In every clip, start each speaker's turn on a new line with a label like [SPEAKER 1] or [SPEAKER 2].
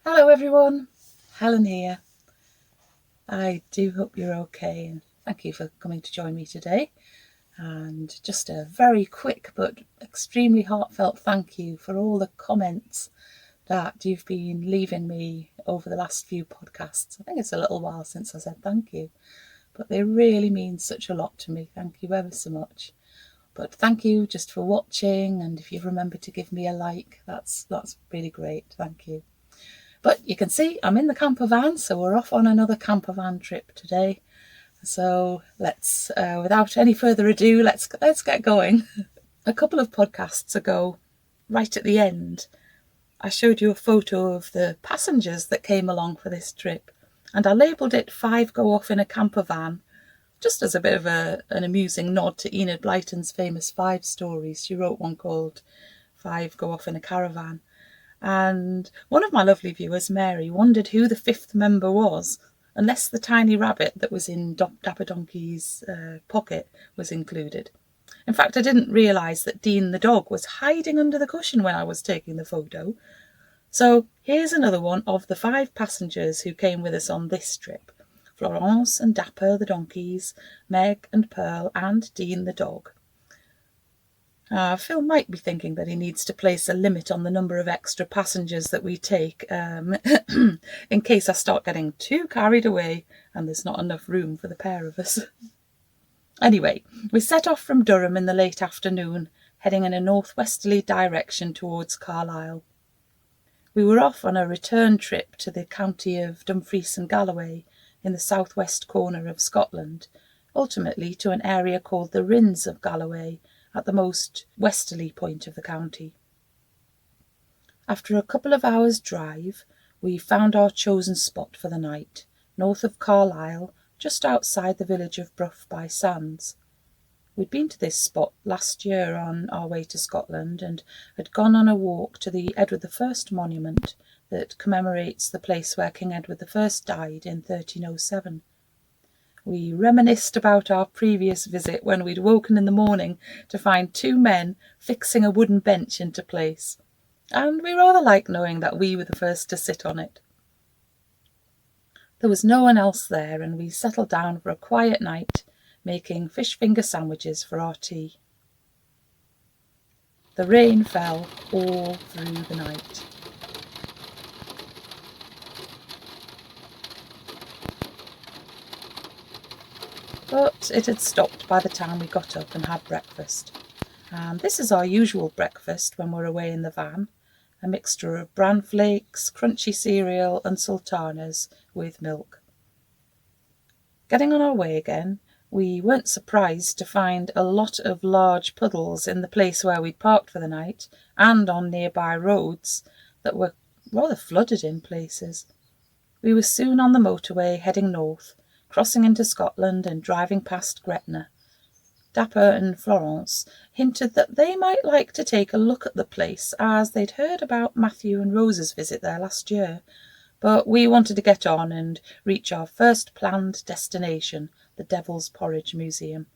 [SPEAKER 1] Hello everyone, Helen here. I do hope you're okay and thank you for coming to join me today. And just a very quick but extremely heartfelt thank you for all the comments that you've been leaving me over the last few podcasts. I think it's a little while since I said thank you, but they really mean such a lot to me. Thank you ever so much. But thank you just for watching, and if you remember to give me a like, that's really great. Thank you. But you can see I'm in the camper van, so we're off on another camper van trip today. So let's, without any further ado, let's get going. A couple of podcasts ago, right at the end, I showed you a photo of the passengers that came along for this trip, and I labelled it 5 Go Off in a Camper Van, just as a bit of an amusing nod to Enid Blyton's famous 5 stories. She wrote one called 5 Go Off in a Caravan. And one of my lovely viewers, Mary, wondered who the 5th member was, unless the tiny rabbit that was in Dapper Donkey's pocket was included. In fact, I didn't realise that Dean the dog was hiding under the cushion when I was taking the photo. So here's another one of the 5 passengers who came with us on this trip. Florence and Dapper the donkeys, Meg and Pearl and Dean the dog. Phil might be thinking that he needs to place a limit on the number of extra passengers that we take in case I start getting too carried away and there's not enough room for the pair of us. Anyway, we set off from Durham in the late afternoon, heading in a northwesterly direction towards Carlisle. We were off on a return trip to the county of Dumfries and Galloway in the southwest corner of Scotland, ultimately to an area called the Rins of Galloway, at the most westerly point of the county. After a couple of hours' drive, we found our chosen spot for the night, north of Carlisle, just outside the village of Bruff by Sands. We'd been to this spot last year on our way to Scotland and had gone on a walk to the Edward I monument that commemorates the place where King Edward I died in 1307. We reminisced about our previous visit when we'd woken in the morning to find 2 men fixing a wooden bench into place, and we rather liked knowing that we were the first to sit on it. There was no one else there, and we settled down for a quiet night, making fish finger sandwiches for our tea. The rain fell all through the night. But it had stopped by the time we got up and had breakfast. And this is our usual breakfast when we're away in the van, a mixture of bran flakes, crunchy cereal and sultanas with milk. Getting on our way again, we weren't surprised to find a lot of large puddles in the place where we'd parked for the night and on nearby roads that were rather flooded in places. We were soon on the motorway heading north, crossing into Scotland and driving past Gretna. Dapper and Florence hinted that they might like to take a look at the place as they'd heard about Matthew and Rose's visit there last year, but we wanted to get on and reach our first planned destination, the Devil's Porridge Museum.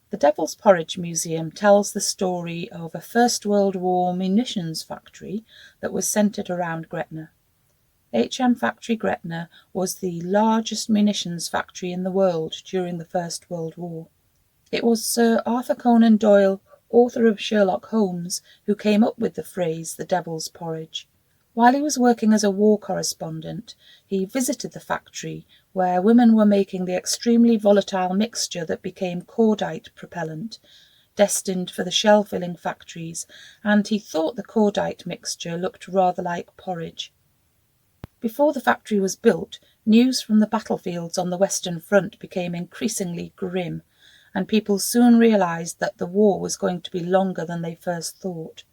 [SPEAKER 1] The Devil's Porridge Museum tells the story of a First World War munitions factory that was centred around Gretna. HM Factory Gretna was the largest munitions factory in the world during the First World War. It was Sir Arthur Conan Doyle, author of Sherlock Holmes, who came up with the phrase the devil's porridge. While he was working as a war correspondent, he visited the factory where women were making the extremely volatile mixture that became cordite propellant, destined for the shell-filling factories, and he thought the cordite mixture looked rather like porridge. Before the factory was built, news from the battlefields on the Western Front became increasingly grim, and people soon realised that the war was going to be longer than they first thought.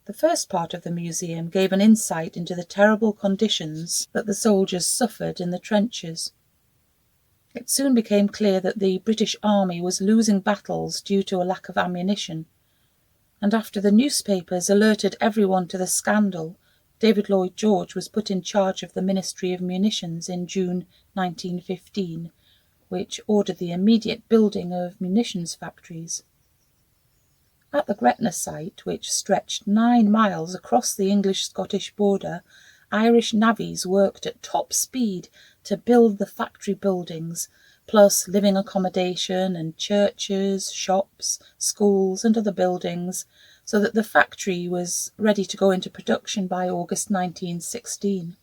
[SPEAKER 1] The first part of the museum gave an insight into the terrible conditions that the soldiers suffered in the trenches. It soon became clear that the British Army was losing battles due to a lack of ammunition, and after the newspapers alerted everyone to the scandal, David Lloyd George was put in charge of the Ministry of Munitions in June 1915, which ordered the immediate building of munitions factories. At the Gretna site, which stretched 9 miles across the English-Scottish border, Irish navvies worked at top speed to build the factory buildings, plus living accommodation and churches, shops, schools and other buildings, so that the factory was ready to go into production by August 1916.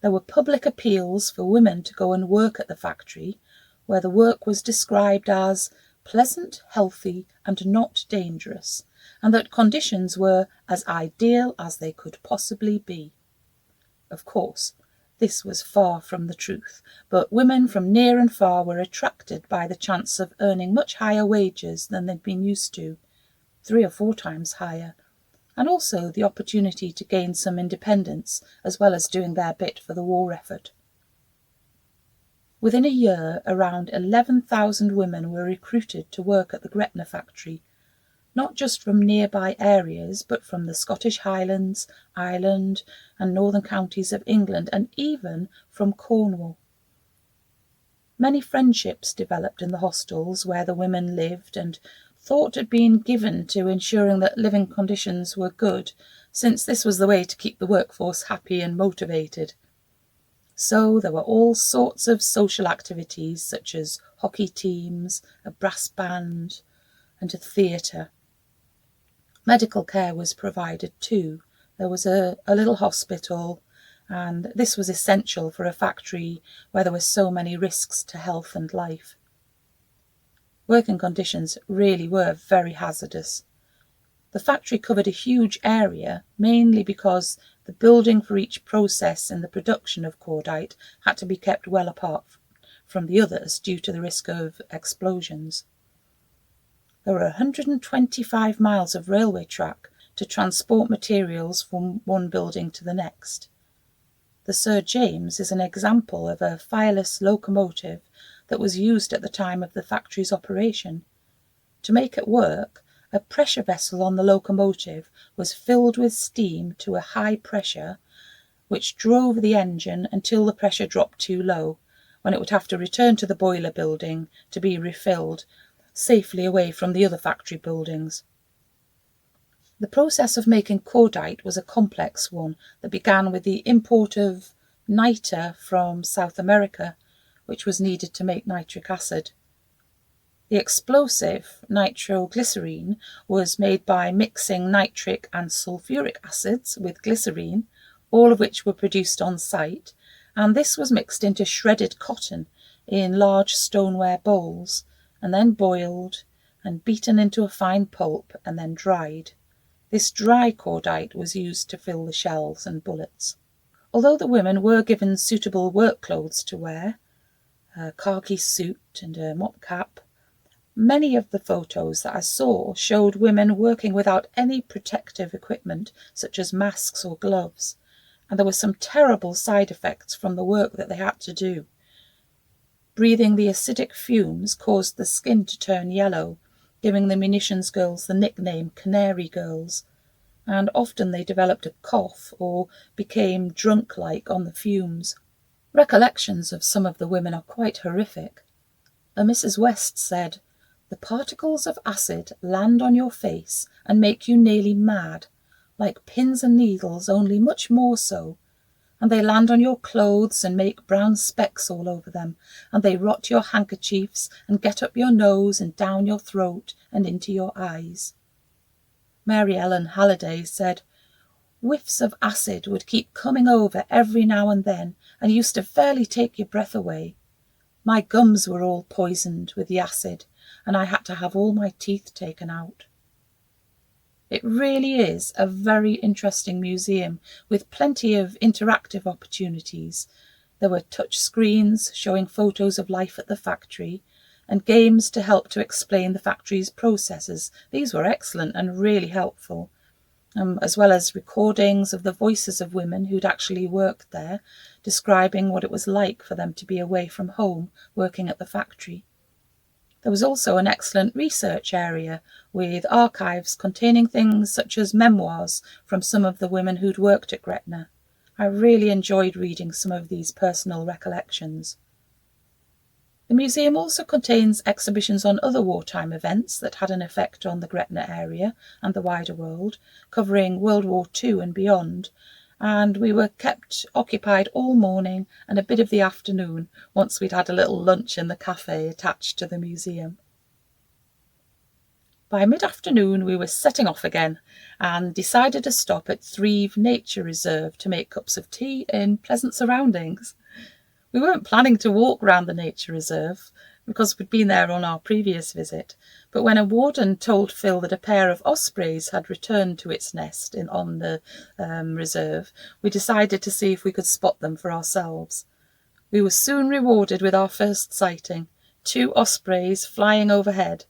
[SPEAKER 1] There were public appeals for women to go and work at the factory, where the work was described as pleasant, healthy and not dangerous, and that conditions were as ideal as they could possibly be. Of course, this was far from the truth, but women from near and far were attracted by the chance of earning much higher wages than they'd been used to, 3 or 4 times higher, and also the opportunity to gain some independence, as well as doing their bit for the war effort. Within a year, around 11,000 women were recruited to work at the Gretna factory, not just from nearby areas, but from the Scottish Highlands, Ireland, and northern counties of England, and even from Cornwall. Many friendships developed in the hostels where the women lived, and thought had been given to ensuring that living conditions were good, since this was the way to keep the workforce happy and motivated. So there were all sorts of social activities, such as hockey teams, a brass band, and a theatre. Medical care was provided too. There was a little hospital, and this was essential for a factory where there were so many risks to health and life. Working conditions really were very hazardous. The factory covered a huge area, mainly because the building for each process in the production of cordite had to be kept well apart from the others due to the risk of explosions. There were 125 miles of railway track to transport materials from one building to the next. The Sir James is an example of a fireless locomotive that was used at the time of the factory's operation. To make it work, a pressure vessel on the locomotive was filled with steam to a high pressure, which drove the engine until the pressure dropped too low, when it would have to return to the boiler building to be refilled, safely away from the other factory buildings. The process of making cordite was a complex one that began with the import of niter from South America, which was needed to make nitric acid. The explosive nitroglycerine was made by mixing nitric and sulfuric acids with glycerine, all of which were produced on site, and this was mixed into shredded cotton in large stoneware bowls, and then boiled and beaten into a fine pulp and then dried. This dry cordite was used to fill the shells and bullets. Although the women were given suitable work clothes to wear, a khaki suit and a mob cap, many of the photos that I saw showed women working without any protective equipment, such as masks or gloves, and there were some terrible side effects from the work that they had to do. Breathing the acidic fumes caused the skin to turn yellow, giving the munitions girls the nickname Canary Girls, and often they developed a cough or became drunk-like on the fumes. Recollections of some of the women are quite horrific. A Mrs. West said, "The particles of acid land on your face and make you nearly mad, like pins and needles, only much more so. And they land on your clothes and make brown specks all over them, and they rot your handkerchiefs and get up your nose and down your throat and into your eyes." Mary Ellen Halliday said, "Whiffs of acid would keep coming over every now and then and used to fairly take your breath away. My gums were all poisoned with the acid, and I had to have all my teeth taken out." It really is a very interesting museum with plenty of interactive opportunities. There were touch screens showing photos of life at the factory and games to help to explain the factory's processes. These were excellent and really helpful, as well as recordings of the voices of women who'd actually worked there, describing what it was like for them to be away from home working at the factory. There was also an excellent research area with archives containing things such as memoirs from some of the women who'd worked at Gretna. I really enjoyed reading some of these personal recollections. The museum also contains exhibitions on other wartime events that had an effect on the Gretna area and the wider world, covering World War II and beyond, and we were kept occupied all morning and a bit of the afternoon once we'd had a little lunch in the cafe attached to the museum. By mid-afternoon we were setting off again and decided to stop at Threeree Nature Reserve to make cups of tea in pleasant surroundings. We weren't planning to walk round the nature reserve because we'd been there on our previous visit, but when a warden told Phil that a pair of ospreys had returned to its nest on the reserve, we decided to see if we could spot them for ourselves. We were soon rewarded with our first sighting, 2 ospreys flying overhead.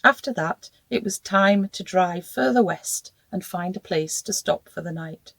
[SPEAKER 1] After that, it was time to drive further west and find a place to stop for the night.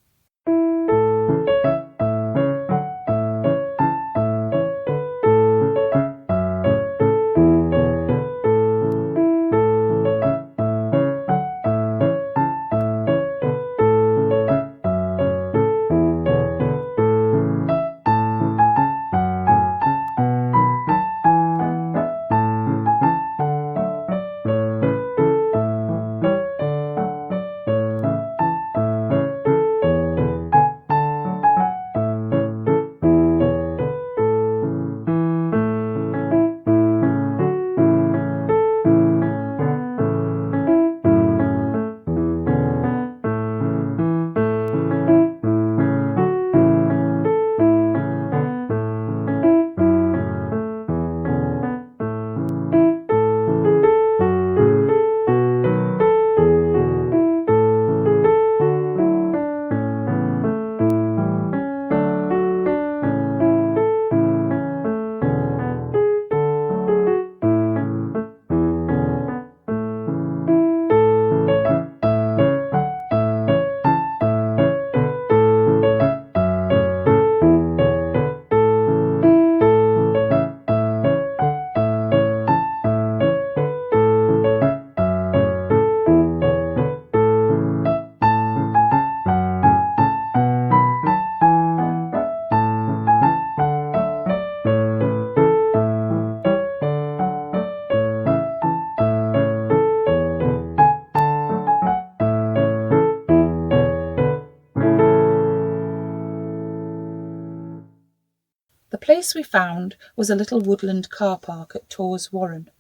[SPEAKER 1] The place we found was a little woodland car park at Torres Warren,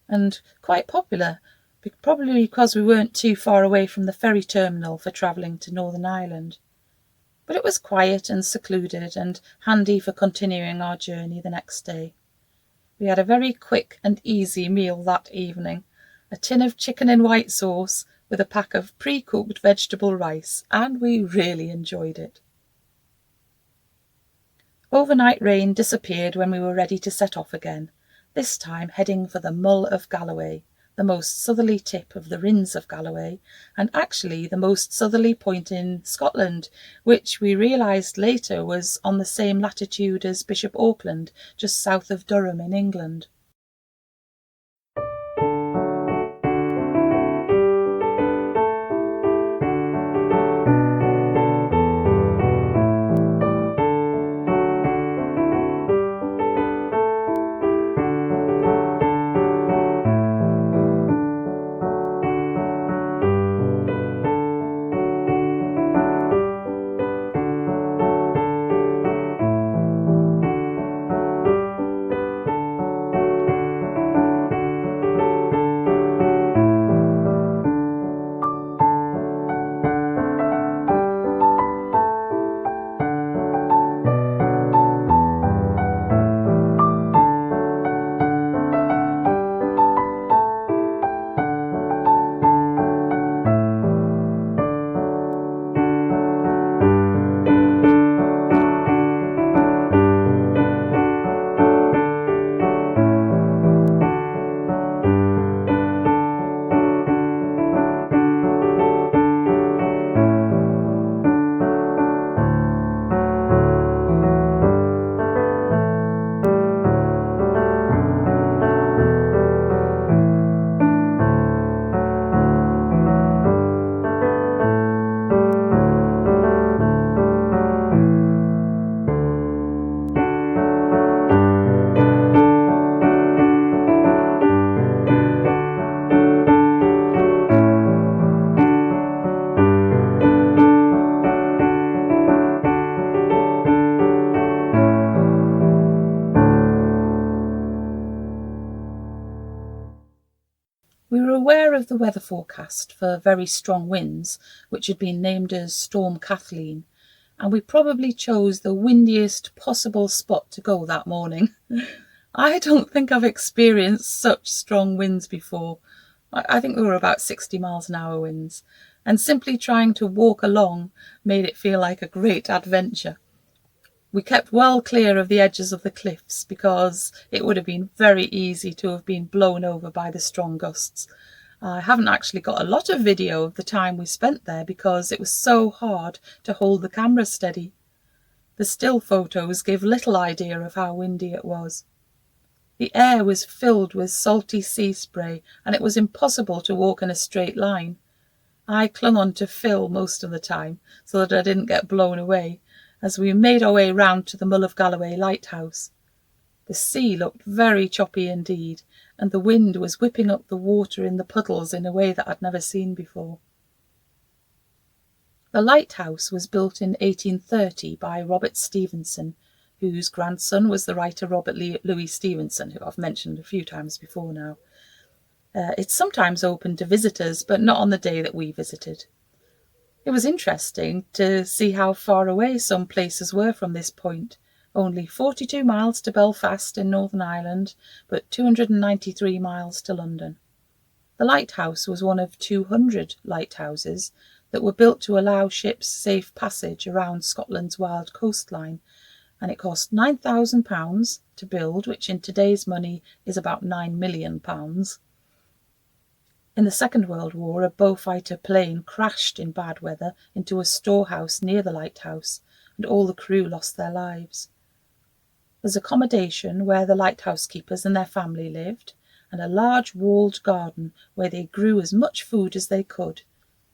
[SPEAKER 1] and quite popular, probably because we weren't too far away from the ferry terminal for travelling to Northern Ireland. But it was quiet and secluded and handy for continuing our journey the next day. We had a very quick and easy meal that evening, a tin of chicken in white sauce with a pack of pre-cooked vegetable rice, and we really enjoyed it. Overnight rain disappeared when we were ready to set off again, this time heading for the Mull of Galloway, the most southerly tip of the Rins of Galloway, and actually the most southerly point in Scotland, which we realised later was on the same latitude as Bishop Auckland, just south of Durham in England. We were aware of the weather forecast for very strong winds, which had been named as Storm Kathleen, and we probably chose the windiest possible spot to go that morning. I don't think I've experienced such strong winds before. I think we were about 60 miles an hour winds, and simply trying to walk along made it feel like a great adventure. We kept well clear of the edges of the cliffs because it would have been very easy to have been blown over by the strong gusts. I haven't actually got a lot of video of the time we spent there because it was so hard to hold the camera steady. The still photos give little idea of how windy it was. The air was filled with salty sea spray and it was impossible to walk in a straight line. I clung on to Phil most of the time so that I didn't get blown away, as we made our way round to the Mull of Galloway Lighthouse. The sea looked very choppy indeed, and the wind was whipping up the water in the puddles in a way that I'd never seen before. The lighthouse was built in 1830 by Robert Stevenson, whose grandson was the writer Robert Louis Stevenson, who I've mentioned a few times before now. It's sometimes open to visitors, but not on the day that we visited. It was interesting to see how far away some places were from this point. Only 42 miles to Belfast in Northern Ireland, but 293 miles to London. The lighthouse was one of 200 lighthouses that were built to allow ships safe passage around Scotland's wild coastline, and it cost £9,000 to build, which in today's money is about £9 million. In the Second World War, a Beaufighter plane crashed in bad weather into a storehouse near the lighthouse, and all the crew lost their lives. There's accommodation where the lighthouse keepers and their family lived, and a large walled garden where they grew as much food as they could.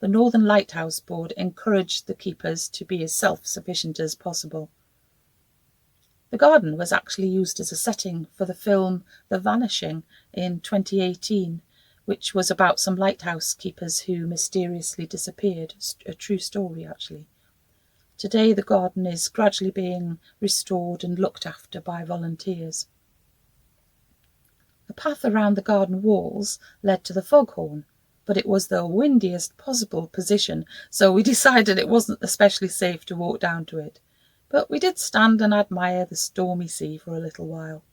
[SPEAKER 1] The Northern Lighthouse Board encouraged the keepers to be as self-sufficient as possible. The garden was actually used as a setting for the film The Vanishing in 2018, which was about some lighthouse keepers who mysteriously disappeared. A true story, actually. Today, the garden is gradually being restored and looked after by volunteers. The path around the garden walls led to the foghorn, but it was the windiest possible position, so we decided it wasn't especially safe to walk down to it. But we did stand and admire the stormy sea for a little while.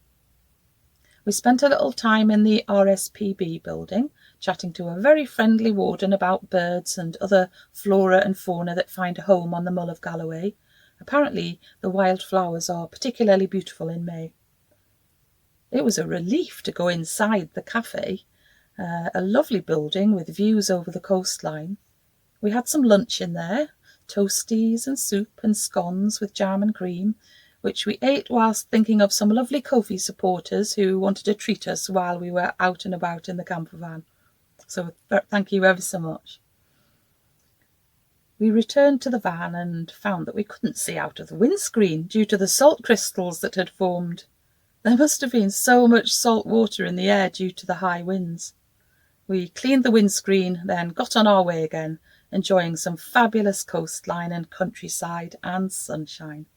[SPEAKER 1] We spent a little time in the RSPB building, chatting to a very friendly warden about birds and other flora and fauna that find a home on the Mull of Galloway. Apparently, the wildflowers are particularly beautiful in May. It was a relief to go inside the cafe. a lovely building with views over the coastline. We had some lunch in there, toasties and soup and scones with jam and cream, which we ate whilst thinking of some lovely Kofi supporters who wanted to treat us while we were out and about in the campervan. So thank you ever so much. We returned to the van and found that we couldn't see out of the windscreen due to the salt crystals that had formed. There must have been so much salt water in the air due to the high winds. We cleaned the windscreen, then got on our way again, enjoying some fabulous coastline and countryside and sunshine.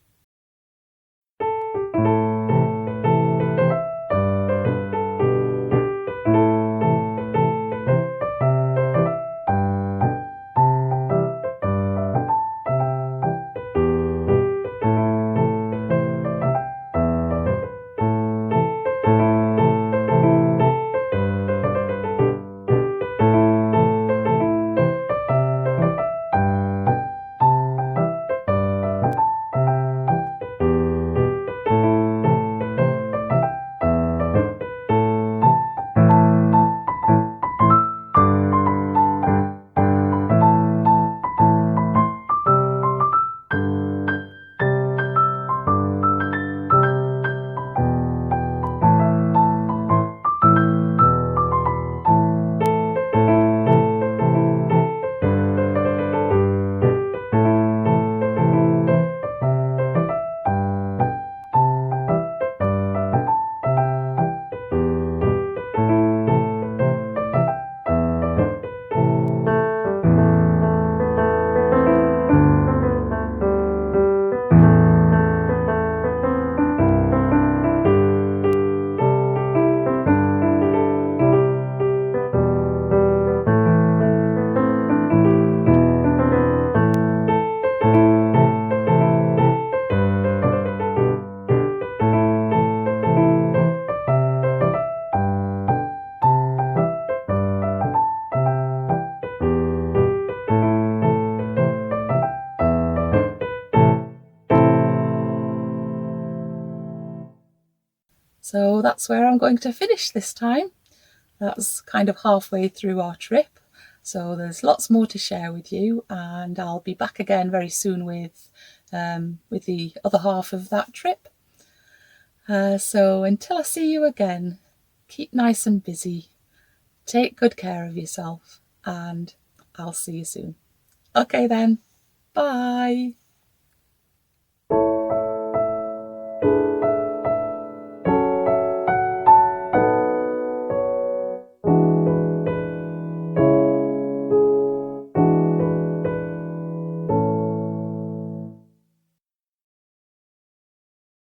[SPEAKER 1] So that's where I'm going to finish this time. That's kind of halfway through our trip. So there's lots more to share with you, and I'll be back again very soon with the other half of that trip. So until I see you again, keep nice and busy, take good care of yourself, and I'll see you soon. Okay then, bye.